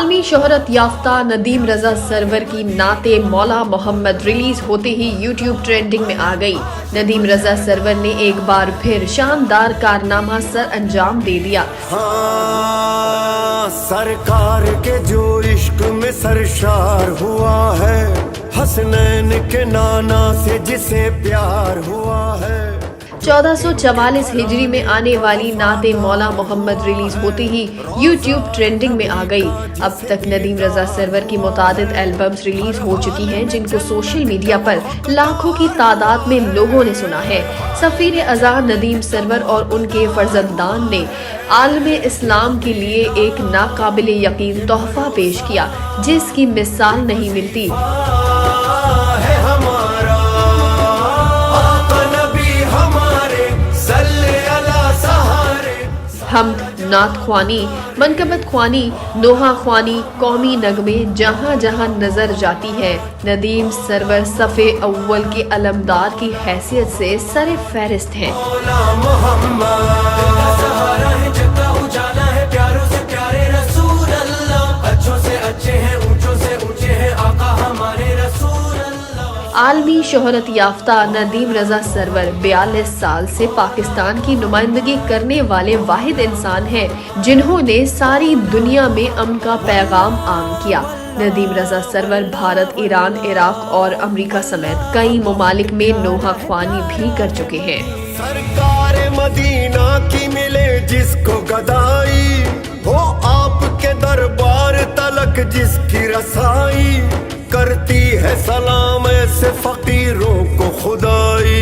आलमी शोहरत याफ्ता नदीम रजा सरवर की नाते मौला मोहम्मद रिलीज होते ही यूट्यूब ट्रेंडिंग में आ गई। नदीम रजा सरवर ने एक बार फिर शानदार कारनामा सर अंजाम दे दिया। हाँ, सरकार के जो इश्क में सरशार हुआ है, हसनैन के नाना से जिसे प्यार हुआ है। 1444 हिजरी में आने वाली नाते मौला मोहम्मद रिलीज होते ही यूट्यूब ट्रेंडिंग में आ गई। अब तक नदीम रजा सरवर की मुतादिद एल्बम्स रिलीज हो चुकी हैं, जिनको सोशल मीडिया पर लाखों की तादाद में लोगों ने सुना है। सफीर अज़ा नदीम सरवर और उनके फर्जंदान ने आलमे इस्लाम के लिए एक नाकाबिले यकीन तोहफा पेश किया, जिसकी मिसाल नहीं मिलती। हमद, नात ख्वानी, मनकबत ख्वानी, नोहा ख्वानी, कौमी नगमे जहाँ जहाँ नजर जाती है, नदीम सरवर सफ़े अव्वल के अलमदार की हैसियत से सरे फहरिस्त हैं। आलमी शोहरत याफ्ता नदीम रजा सरवर 42 साल से पाकिस्तान की नुमाइंदगी करने वाले वाहिद इंसान हैं, जिन्होंने सारी दुनिया में अमन का पैगाम आम किया। नदीम रजा सरवर भारत, ईरान, इराक और अमेरिका समेत कई ममालिक में नोहा ख्वानी भी कर चुके हैं। सरकार मदीना की मिले जिसको गदाई हो, आपके दरबार तलक जिसकी रसाई, करती है सलाम ऐसे फकीरों को खुदाई,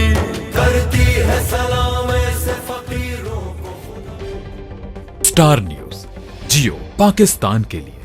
करती है सलाम ऐसे फकीरों को खुदाई। स्टार न्यूज़, जियो पाकिस्तान के लिए।